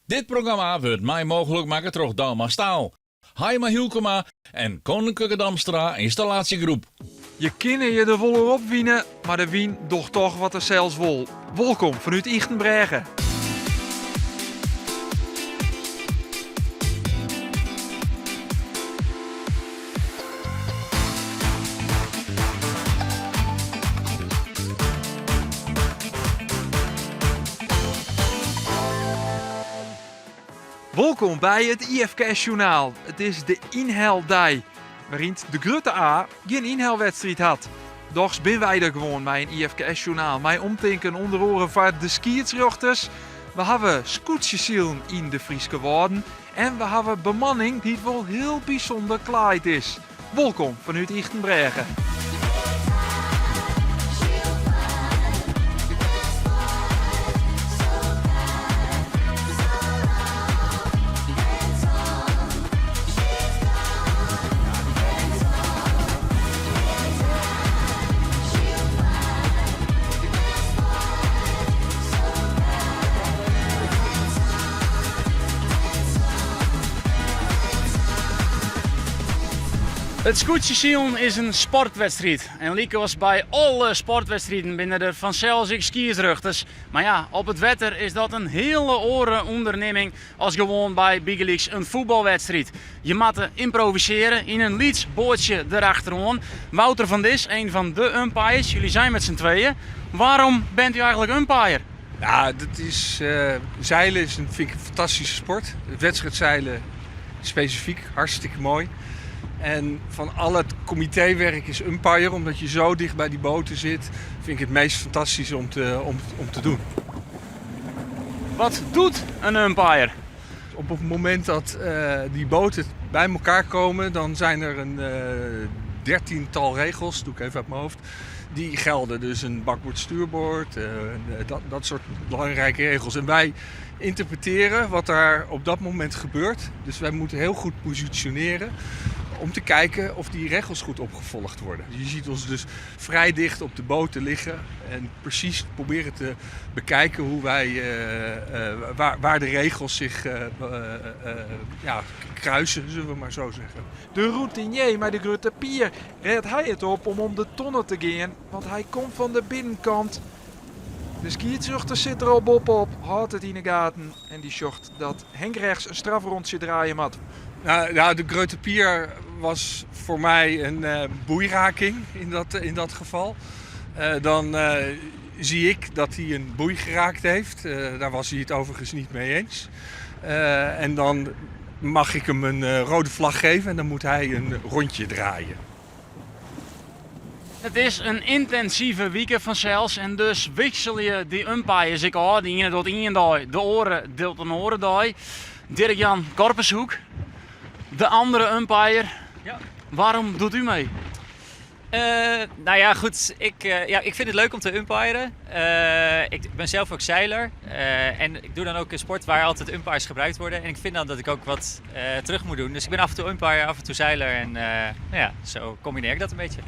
Dit programma wordt mij mogelijk maken door Dalma Staal, Haima Hielkema en Koninklijke Damstra Installatiegroep. Je kunnen je de wol erop wienen, maar de wien docht toch wat er zelfs wol. Welkom vanuit Ichtenbregen. Welkom bij het IFKS-journaal. Het is de inhaaldag, waarin de Grutte A geen inhaalwedstrijd had. Doch zijn wij er gewoon bij een IFKS-journaal. Mij omtinken onder oren van de skiertsrochters. We hebben scootjesielen in de Frieske Woorden. En we hebben bemanning die wel heel bijzonder kleid is. Welkom vanuit Ichtenbregen. Het scootjesielen is een sportwedstrijd. En lieke was bij alle sportwedstrijden binnen er vanzelfs skiersruchters. Maar ja, op het wetter is dat een hele andere onderneming als gewoon bij Big Leagues een voetbalwedstrijd. Je moet improviseren in een Leeds bootje erachteraan. Wouter van Dis, een van de umpires. Jullie zijn met z'n tweeën. Waarom bent u eigenlijk umpire? Ja, dat is, zeilen vind ik een fantastische sport. Wedstrijdzeilen specifiek, hartstikke mooi. En van al het comitéwerk is umpire, omdat je zo dicht bij die boten zit, vind ik het meest fantastisch om te doen. Wat doet een umpire? Op het moment dat die boten bij elkaar komen, dan zijn er een 13-tal regels, doe ik even uit mijn hoofd, die gelden. Dus een bakboord, stuurboord, dat soort belangrijke regels. En wij interpreteren wat daar op dat moment gebeurt. Dus wij moeten heel goed positioneren om te kijken of die regels goed opgevolgd worden. Je ziet ons dus vrij dicht op de boten liggen en precies proberen te bekijken hoe wij, waar de regels zich kruisen, zullen we maar zo zeggen. De routinier met de Grutte Pier redt hij het op om de tonnen te gaan, want hij komt van de binnenkant. De skiertsruchter zit er al op, houdt het in de gaten en die zocht dat Henk rechts een strafrondje draaien had. Nou, de Grutte Pier was voor mij een boeiraking in dat geval. Dan zie ik dat hij een boei geraakt heeft. Daar was hij het overigens niet mee eens. En dan mag ik hem een rode vlag geven en dan moet hij een rondje draaien. Het is een intensieve weekend vanzelfs en dus wissel je die umpires. Ik hoor de ene doet één dag, de oren deelt een orendag. Dirk-Jan Korpershoek, de andere umpire. Ja. Waarom doet u mee? Nou ja, goed. Ik vind het leuk om te umpiren. Ik ben zelf ook zeiler. En ik doe dan ook een sport waar altijd umpires gebruikt worden. En ik vind dan dat ik ook wat terug moet doen. Dus ik ben af en toe umpire, af en toe zeiler. En zo combineer ik dat een beetje.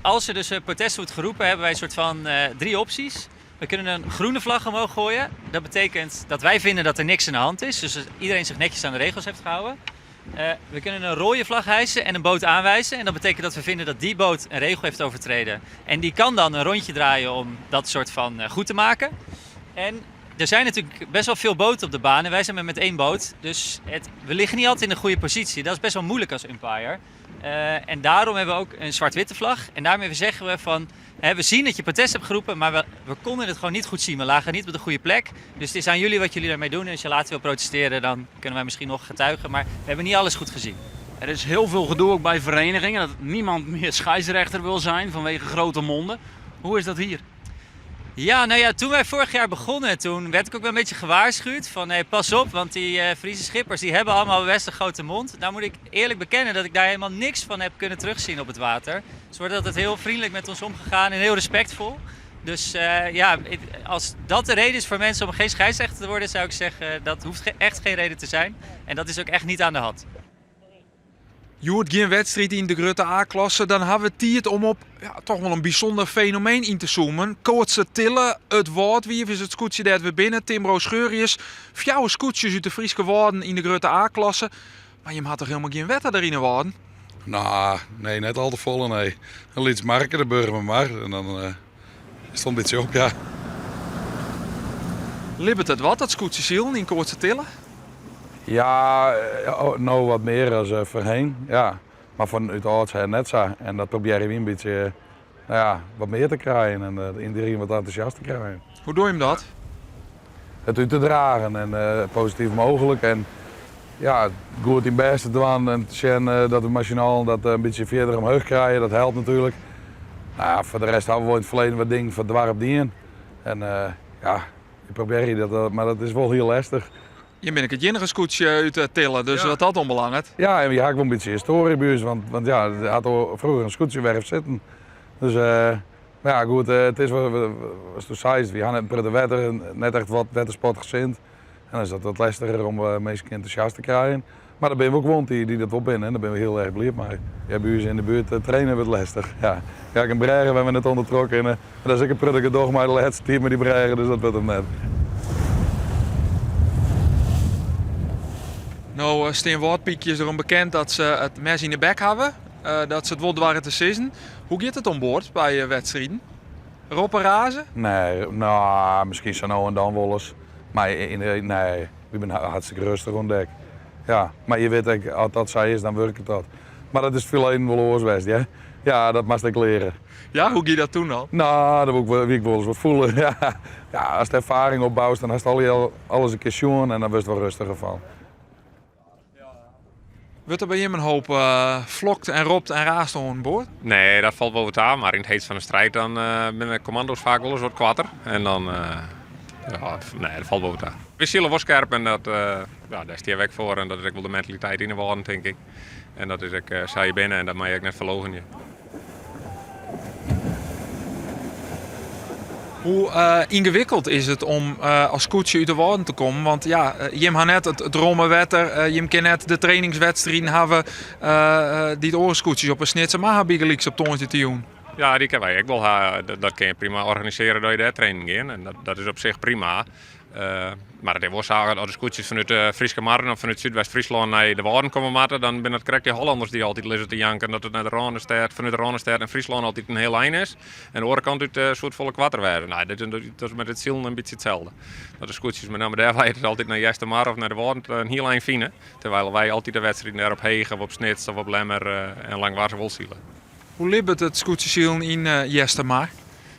Als er dus protest wordt geroepen, hebben wij een soort van 3 opties. We kunnen een groene vlag omhoog gooien. Dat betekent dat wij vinden dat er niks aan de hand is. Dus dat iedereen zich netjes aan de regels heeft gehouden. We kunnen een rode vlag hijsen en een boot aanwijzen. En dat betekent dat we vinden dat die boot een regel heeft overtreden. En die kan dan een rondje draaien om dat soort van goed te maken. En er zijn natuurlijk best wel veel boten op de baan. En wij zijn met 1 boot. Dus we liggen niet altijd in de goede positie. Dat is best wel moeilijk als umpire. En daarom hebben we ook een zwart-witte vlag. En daarmee zeggen we van, we zien dat je protest hebt geroepen, maar we konden het gewoon niet goed zien. We lagen niet op de goede plek. Dus het is aan jullie wat jullie daarmee doen. En als je later wil protesteren, dan kunnen wij misschien nog getuigen. Maar we hebben niet alles goed gezien. Er is heel veel gedoe ook bij verenigingen. Dat niemand meer scheidsrechter wil zijn vanwege grote monden. Hoe is dat hier? Ja, nou ja, toen wij vorig jaar begonnen, toen werd ik ook wel een beetje gewaarschuwd van pas op, want die Friese schippers die hebben allemaal best een grote mond. Nou moet ik eerlijk bekennen dat ik daar helemaal niks van heb kunnen terugzien op het water. Dus wordt altijd heel vriendelijk met ons omgegaan en heel respectvol. Dus als dat de reden is voor mensen om geen scheidsrechter te worden, zou ik zeggen dat hoeft echt geen reden te zijn. En dat is ook echt niet aan de hand. Je hoort geen wedstrijd in de Grutte A-klasse, dan hebben we tijd om op toch wel een bijzonder fenomeen in te zoomen. Koortse Tille, het Woordwief is het scootje dat we binnen. Timbro Scheurjes, 4 scootjes uit de Frieske Woorden in de Grutte A-klasse. Maar je had toch helemaal geen wetter erin worden? Nou, nee, net al te volle, nee. Dan liet Marken de burger maar en dan is het een beetje op, ja. Libbert het wat, dat scootje ziel in Koortse Tille? Ja, nou wat meer dan voorheen, ja. Maar vanuit ouds net zo. En dat probeer je weer een beetje wat meer te krijgen en iedereen wat enthousiast te krijgen. Hoe doe je hem dat? Het uit te dragen en positief mogelijk. En ja, goed in best te doen en te zien dat we machinaal dat een beetje verder omhoog krijgen, dat helpt natuurlijk. Nou, voor de rest hebben we in het verleden wat dingen van dwars op die. En ik probeer je dat, maar dat is wel heel lastig. Je bent het enige scootje uit Tille, dus wat dat onbelangrijk. Ja, en je haakt wel een beetje historie bij ons, want ja, er had al vroeger een scootjewerf zitten. Dus maar ja, goed, het is wat je zei, we gaan net het wetter, net echt wat wettersport gezind. En dan is dat wat lastiger om mensen enthousiast te krijgen. Maar dan ben we ook gewond die dat wel binnen en daar ben we heel erg blij mee. Ja, bij ons in de buurt trainen we het lastig. Ja, in Bregen hebben we het ondertrokken. Maar dat is ook een pruttige dag, maar de laatste team met die Bregen, dus dat wordt hem net. Nou, Steen Woordpiekje is erom bekend dat ze het mes in de bek hebben. Dat ze het wel waren te sissen. Hoe gaat het om boord bij wedstrijden? Roppen razen? Nee, nou, misschien zo nou en dan wel eens. Maar nee, ik ben hartstikke rustig ontdek. Ja, maar je weet ook, als dat zij is, dan werkt het dat. Maar dat is veel een wel oorsbest, ja. Ja, dat moest ik leren. Ja, hoe ging dat toen al? Nou, dat wil ik wel eens wat voelen. Ja, als je ervaring opbouwt, dan hast je alles een keer zien en dan wist het wel rustiger van. Wordt er bij hem een hoop vlokt en ropt en raast aan boord? Nee, dat valt wel wat aan, maar in het heet van de strijd dan ben de commando's vaak wel eens wat kwatter. En dan, nee, dat valt wel wat aan. We zullen wel scherp en dat, daar is hij weg voor en dat is ook wel de mentaliteit in de worden, denk ik. En dat is ook, sta je binnen en dat mag je ook net verlogen je. Hoe ingewikkeld is het om als coach uit de woorden te komen? Want ja, je hebt net het romme wetter, je kan net de trainingswedstrijden hebben die de oorskoetjes op een snitse maar hebben gelijk op tontje te doen. Ja, die kan wij ook wel. Dat kun je prima organiseren door je daar training in en dat is op zich prima. Maar dat wil zeggen, als de scootjes vanuit de Frieske Marne of vanuit Zuidwest-Friesland naar de Woorden komen matten, dan ben het correct die Hollanders die altijd liggen te janken dat het naar de Ronestaat, vanuit de Ronestaat en Friesland altijd een heel lijn is. En de andere kant uit een soort volle kwatter werden. Nou, dat is met het ziel een beetje hetzelfde. Dat de scootjes met name daar het altijd naar Jestemar of naar de Woorden een heel lijn vinden. Terwijl wij altijd de wedstrijden daar op Hegen of op Snits of op Lemmer en Langwaarse wil zielen. Hoe liep het scootjesielen in Jestemar?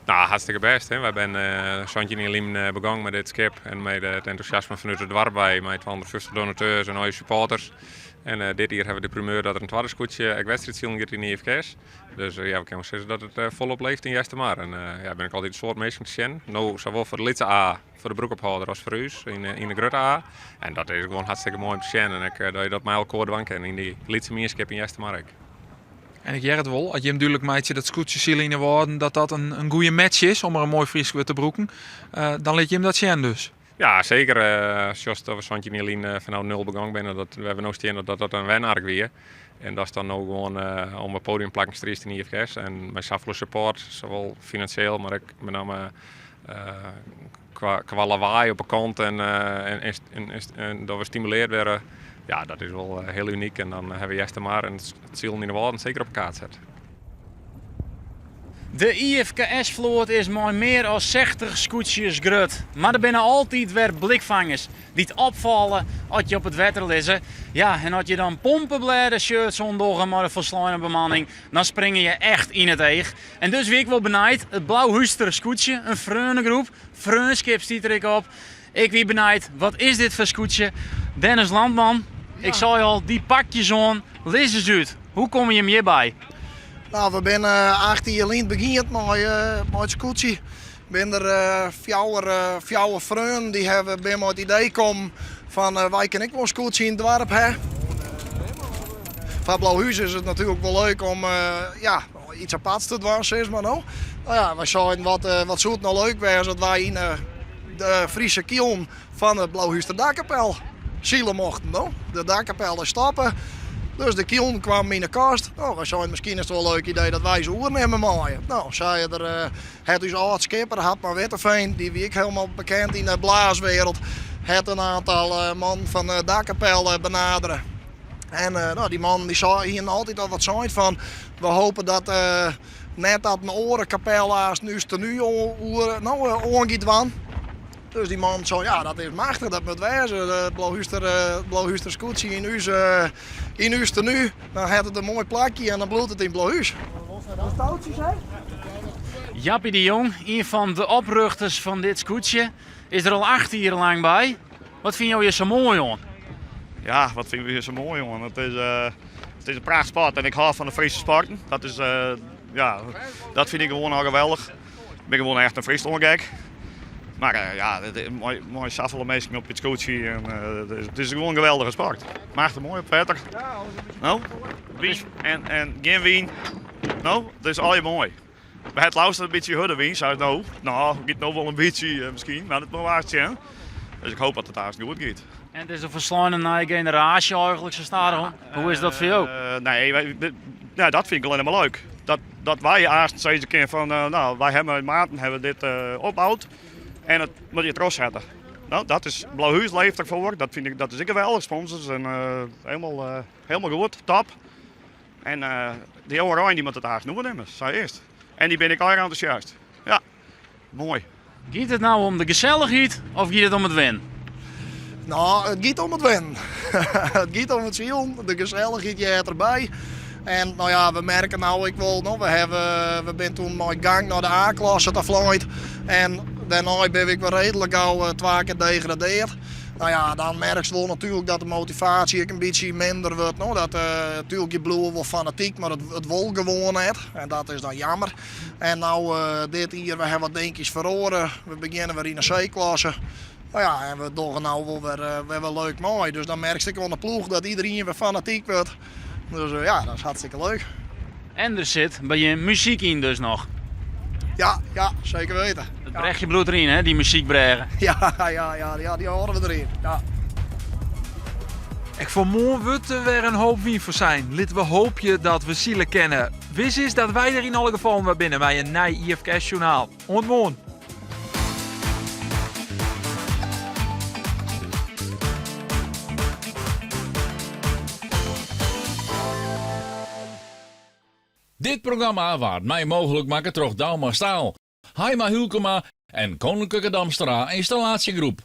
Nou, hartstikke best. Hè. Wij zijn Santje en Liem begonnen met dit skip en met het enthousiasme vanuit het dorp bij met 250 donateurs en mooie supporters. En dit jaar hebben we de primeur dat er een tweede scootje wedstrijd gaat in de IFK's. Dus we kunnen zeggen dat het volop leeft in Jestemar. En ben ik altijd een soort mensen te zien. Nou, zowel voor de lidse A, voor de broekophouder als voor u in de Grutte A. En dat is gewoon hartstikke mooi om te zien. En dat je dat mij al koord kennen in die lidse meerskip in Jestemar ook. En ik het wel, als je hem duidelijk maakt dat scootjesielen in de woorden dat een goede match is om er een mooi Fries weer te broeken, dan liet je hem dat zien dus. Ja, zeker. Zoals we Santje en Lien vanuit 0 begonnen zijn, we hebben nog steeds dat een winnaar weer. En dat is dan nou gewoon om een podiumplakking strijd in IFK's. En met zoveel support, zowel financieel, maar ook met name qua lawaai op de kant en dat we stimuleerd werden. Ja, dat is wel heel uniek. En dan hebben we Jestemar en het ziel in de Woorden zeker op elkaar zetten. De IFKS-vloot is maar meer dan 60 scootjes grut. Maar er binnen altijd weer blikvangers die het opvallen als je op het wetter lezen. Ja, en als je dan pompenbladen shirts onderdoor maar een verslijnde bemanning, dan spring je echt in het eeg. En dus wie ik wel benijd, het Blauwhuster scootje, een vreunengroep, vreunskip stiet er ik op. Ik wie benijd, wat is dit voor scootje? Dennis Landman, ik zei al, die pakjes aan, lees eens uit. Hoe kom je hem hierbij? Nou, we zijn 18 jaar geleden begonnen met het scootje. Ik ben er vier vrienden die hebben bij me het idee gekomen van wij kunnen ook wel een scootje in het dorp hebben. Van Blauwhuis is het natuurlijk wel leuk om iets aparts te doen, zeg maar nou. Nou ja, we zeiden wat zou het nou leuk zijn als wij in de Friese kielm van het Blauwhuister dakkapel zielen mochten. Nou. De dakkapel is stappen. Dus de kion kwam in de kast. Nou, we zeiden misschien is het wel een leuk idee dat wij ze oernemen maaien. Nou, zei er, het is oud skipper, Hartman Witterveen, die wie ik helemaal bekend in de blaaswereld, het een aantal man van de dakkapel benaderen. En nou, die man die zei hier altijd al wat zijn van, we hopen dat net dat een orenkapel haast nu aangiet wan. Dus die man zei, ja dat is machtig, dat moet wezen. De Blauwhuister scootsie in uw tenue, dan heeft het een mooi plakje en dan bloedt het in Blauwhuis. Jappie de Jong, een van de oprichters van dit scootje, is er al 8 jaar lang bij. Wat vind je hier zo mooi, jongen? Ja, wat vinden we hier zo mooi, jongen. Het is een prachtig sport en ik hou van de Friese sporten. Dat is, dat vind ik gewoon al geweldig. Ik ben gewoon echt een Frieslandgek. Maar ja, het is een mooi shuffelen mensen op het scootje. En, het is gewoon een geweldige sport. Maakt het mooi op vetter. Nou, wien en geen wien. Nou, het is al mooi. Bij het luisteren een beetje hudden wien, zou het nou, het gaat nog wel een beetje misschien, maar het moet wel zijn. Dus ik hoop dat het daar goed gaat. En het is een verslaande nieuwe generatie eigenlijk, zo staat. Hoe is dat voor jou? Nee, dat vind ik alleen maar leuk. Dat wij eerst steeds een keer van, nou, wij hebben in maanden hebben dit opgebouwd en het moet je trots zetten. Nou, dat is Blauwhuis leeft ervoor. Dat vind ik, dat is ik geweldig sponsors en helemaal goed, top. En de jonge Rijn die moet het eigenlijk noemen nemen, zei eerst. En die ben ik al erg enthousiast. Ja, mooi. Gaat het nou om de gezelligheid of gaat het om het winnen? Nou, het gaat om het winnen. Het gaat om het ziel, de gezelligheid je erbij. En nou ja, we merken nou, we zijn toen met gang naar de A-klasse gefloten. En daarna ben ik weer redelijk al 2 keer gedegradeerd. Nou ja, dan merk je wel natuurlijk dat de motivatie een beetje minder wordt. Nou, dat natuurlijk je bloeien wel fanatiek, maar het wil gewoon net. En dat is dan jammer. En nou, dit hier, we hebben wat dingetjes verloren. We beginnen weer in de C-klasse. Nou ja, en we doen nou wel leuk mooi. Dus dan merk je aan de ploeg dat iedereen weer fanatiek wordt. Dus ja, dat is hartstikke leuk. En er zit bij je muziek in dus nog. Ja, zeker weten. Het brecht je bloed erin, hè, die muziek brengen. Ja, die horen we erin. Ja. Ik vermoed wordt er weer een hoop wie voor zijn. Laten we hopen dat we zielen kennen. Wist is dat wij er in alle gevallen weer binnen bij een nieuw IFCash journaal. Ontmoet. Dit programma waard mij mogelijk maken door Dauma Staal, Haima Hulkema en Koninklijke Damstra Installatiegroep.